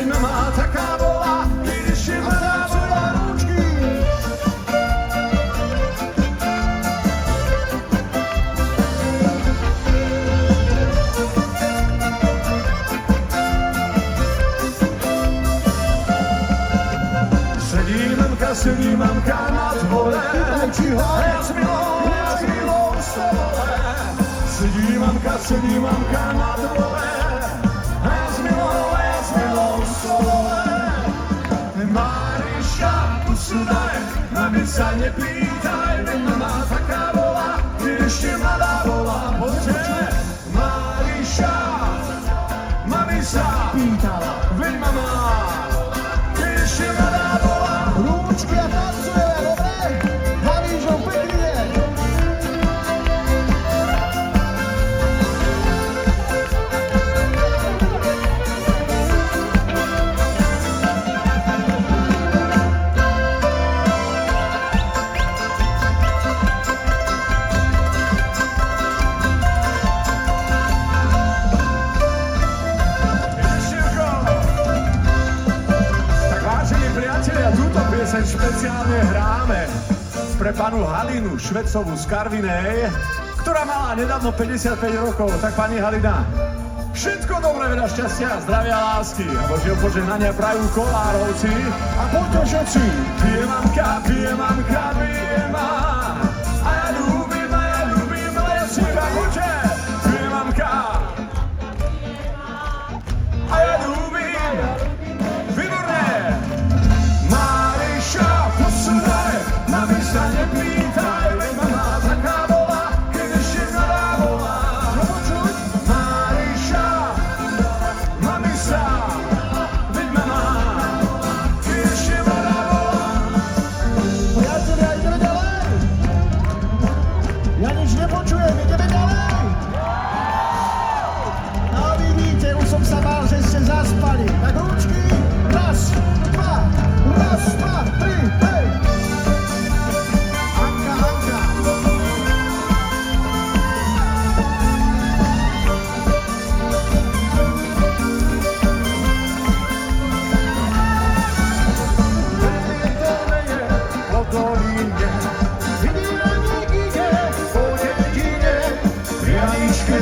mama taká bola, keď ešte mladá bola. Rúčky. Sedí mamka na dvore, ja s milou v stole. Sedí mamka na dvore, ja s milou v stole. Máriša, pusu daj, mami sa nepýtaj, veď mama taká bola, keď ešte mladá bola. Poďte, Máriša, mami sa pýtala, veď mama, keď ešte mladá bola. Rúčky a tancujeme, dobre? Havížom, pekný deň. Špeciálne hráme pre panu Halinu Švecovú z Karvinej, ktorá mala nedávno 55 rokov. Tak pani Halina, všetko dobré, veľa šťastia, zdravia a lásky. A Božieho požehnania prajú Kolárovci. A poďte všetci. Pije mamka, pije mamka, pije ma. A ja ľúbim, a ja sníva. Poďte. Pije mamka. A ja ľúbim. Výborné. Mami sa nepýtaj, veď mama taká bola, keď ešte mladá bola. Máriša, mami sa, veď mama, keď ešte mladá bola. Priatelia, ideme ďalej. Ja nič nepočujem, ideme ďalej. No vidíte, už som sa bál, že ste zaspali. Tak ručky, raz, dva, tri, hej.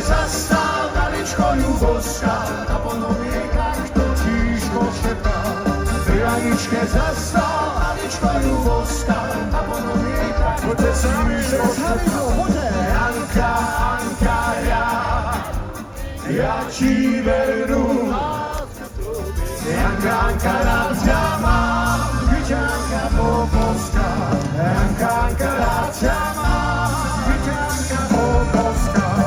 Zastal Daničko Ľubovská, na ponoviekach točíško šepká. Pri Aničke zastal Daničko Ľubovská, na ponoviekach poďte sami šepká. Janka, Anka, ja ti veru. Janka, Anka, rád ťa mám, Vyťanka Popovská. Janka, Anka, rád ťa mám, Vyťanka Popovská.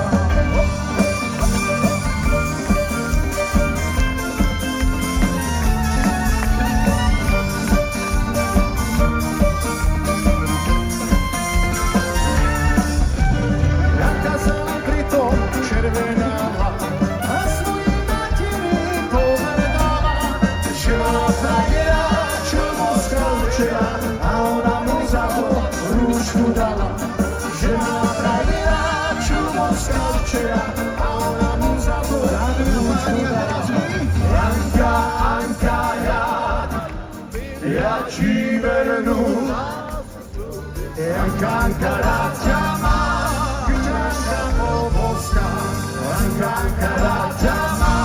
A ona mu za to rúčku dala, že má frajera, čo Moskva včera. A ona mu za to rúčku dala. Janka, Anka, ja ti vernú. Janka, Anka, rád ťa mám, Vyťanka Popovská. Janka, Anka, rád ťa mám.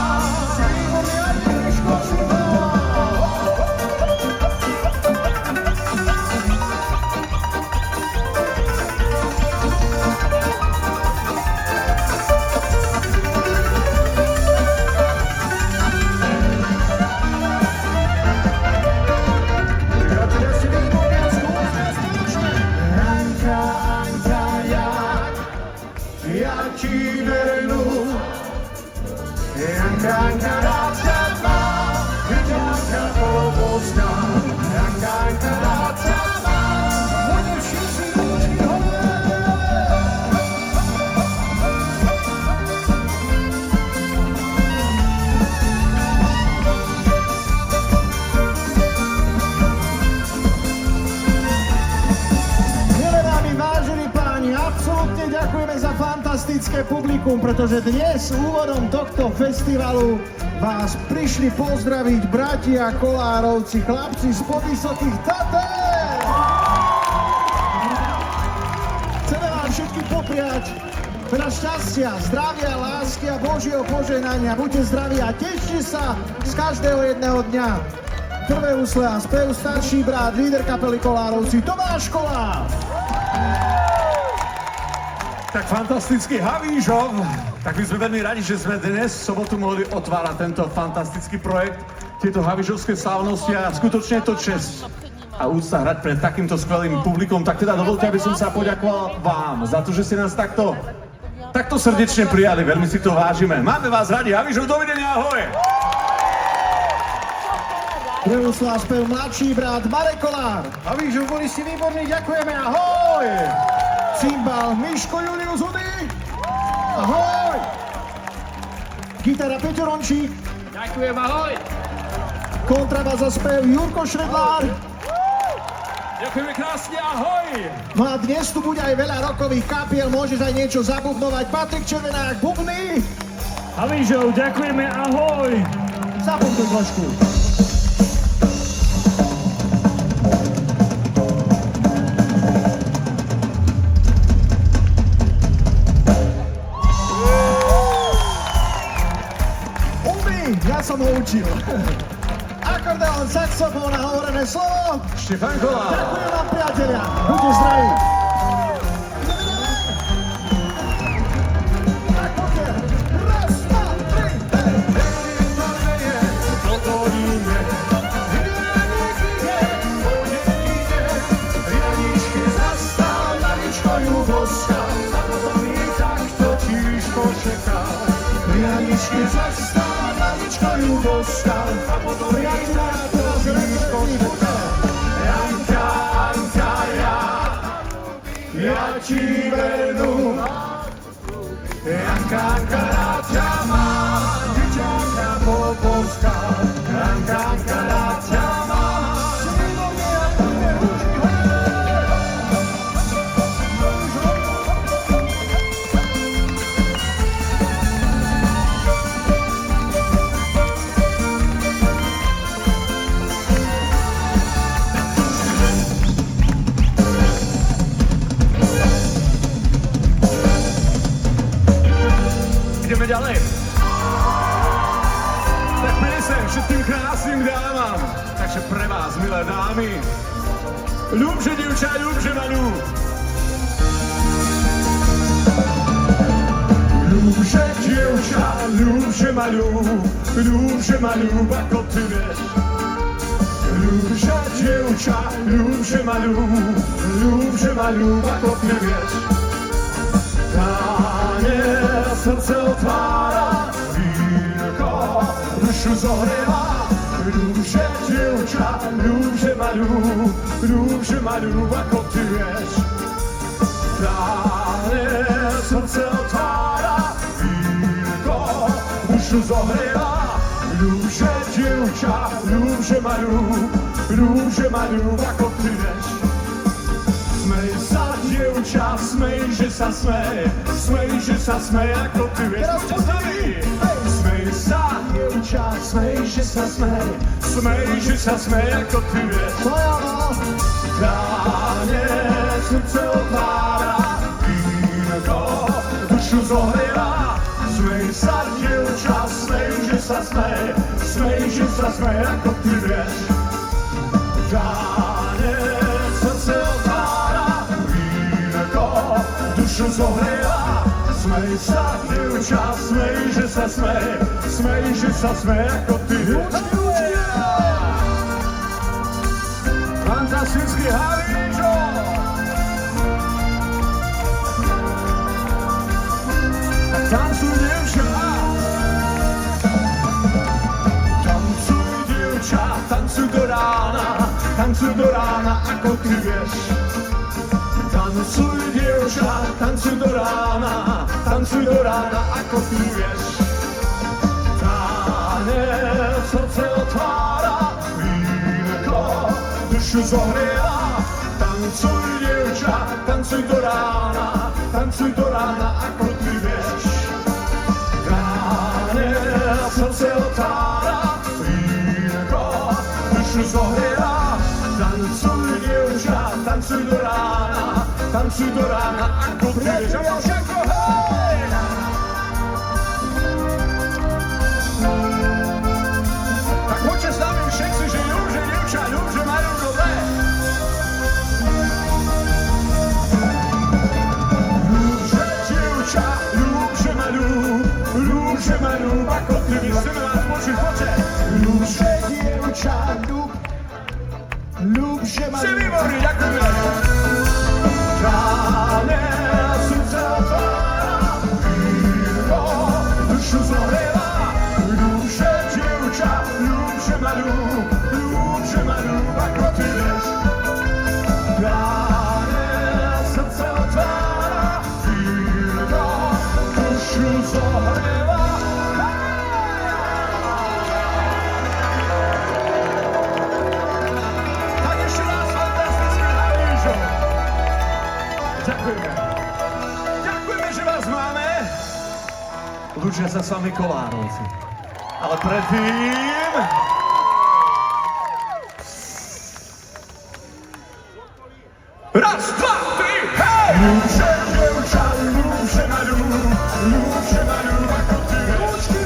Janka, rád ťa mám, Vyťanka Popovská. Janka, rád ťa mám, poďme všetci rúčky hore. Milé dámy, vážení páni, absolútne ďakujeme za fantastické publikum, pretože dnes úvodom tohto festivalu vás prišli pozdraviť bratia Kolárovci, chlapci z Podvysokých Tatier. Chceme vám všetkým popriať veľa šťastia, zdravia, lásky a Božieho požehnania. Buďte zdraví a tešte sa z každého jedného dňa. Prvé úsle a spev starší brat, líder kapely Kolárovci, Tomáš Kolár. Tak fantastický Havížov. Tak my sme veľmi radi, že sme dnes v sobotu mohli otvárať tento fantastický projekt, tieto havížovské slávnosti a skutočne je to česť a úcta hrať pred takýmto skvelým publikom. Tak teda dovolte, aby som sa poďakoval vám za to, že ste nás takto srdečne prijali. Veľmi si to vážime. Máme vás radi. Havížov, dovidenia, ahoj! Prvú slá spev mladší brat Marek Kolár. Havížov, boli ste výborní, ďakujeme, ahoj! Cymbal Miško Julius Hudy. Ahoj! Gitara Peťo Rončík. Ďakujem, ahoj! Kontrabas a spev Jurko Šredlár. Ďakujeme krásne, ahoj! No a dnes tu bude aj veľa rokových kapiel, môžeš aj niečo zabubnovať. Patrik Červenák, bubny. Havížov, ďakujeme, ahoj! Zabubnuj trošku. Ja som ho učil. Akordeón, saxofón a hovorené slovo. Štefan Kolár. Ďakujem vám, priatelia. Buďte zdraví. Tak poďte. Raz, dva, tri. Rianičke zastal, Maričko ju boskal, a potom jej takto tiež počekal. Rianičke zastal, Maričko ju boskal, a potom jej takto tiež počekal. Janka, Anka, ja ti vernu. Janka, Anka, rád ťa mám, ťa poboskal. Janka, Anka, rád ťa mám. Ideme ďalej. Tak piesem všetkým krásnym dámam. Takže pre vás, milé dámy, ľúbže divča, ľúbže malú. Ľúbže divča, ľúbže malú, ako ty vieš. Ľúbže divča, ľúbže malú, ako ty vieš. Srdce otvára, vínko, dušu zohrieva. Ľúbže dievča, ľúbže malú, ako ty vieš. Táne srdce otvára, vínko, dušu zohrieva. Ľúbže dievča, ľúbže malú, ako ty vieš. Smej sa, dievča, smej, že sa smej, ako ty vieš. Poďte s nami! Smej sa, dievča, smej, že sa smej, ako ty vieš. Táne srdce otvára, vínko, dušu zohrieva. Smej sa, dievča, smej, že sa smej, ako ty vieš. Táne srdce otvára, dušu zohrieva. Smej sa, dievča, smej, že sa smej, ako ty vieš. Fantastický Havížov! Tak tancuj, dievča! Tancuj, dievča, tancuj do rána, ako ty vieš. Tancuj, dievča, tancuj do rána, ako ty vieš. Táne srdce otvára, vínko, dušu zohrieva. Tancuj, dievča, tancuj do rána, ako ty vieš. Táne srdce otvára, dušu zohrieva. Tancuj, dievča, tancuj do rána, ako ty vieš, ako všetko, hej! Tak poďte s nami všetci, že ľubže, dievča, ľubže majú dobre. Ľubže, dievča, ľubže ma ľúb, ako ty vieš, chceme vás počuť, poďte. Ľubže, dievča, ľubže ma si výborný, ďakujeme. Ráne srdce otvára, víno dušu zohrieva. Ľubže, dievča, ľubže ma ľúb, ako ty vieš. Ráne srdce otvára, víno dušu zohrieva. Tak ešte raz fantastický Halíšo. Ďakujeme. Ďakujeme, že vás máme. Lúčia sa s vami Kolárovci. Ale predtým... Raz, dva, tri, hej! Ľubže, dievča, ľubže ma ľúb, ako ty vieš. Rúčky!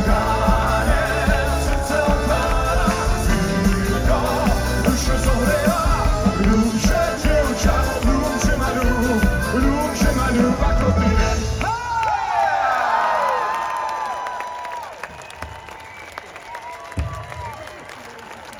Ráne srdce otvára, víno dušu zohrieva. Ľubže, dievča, ľubže ma ľúb,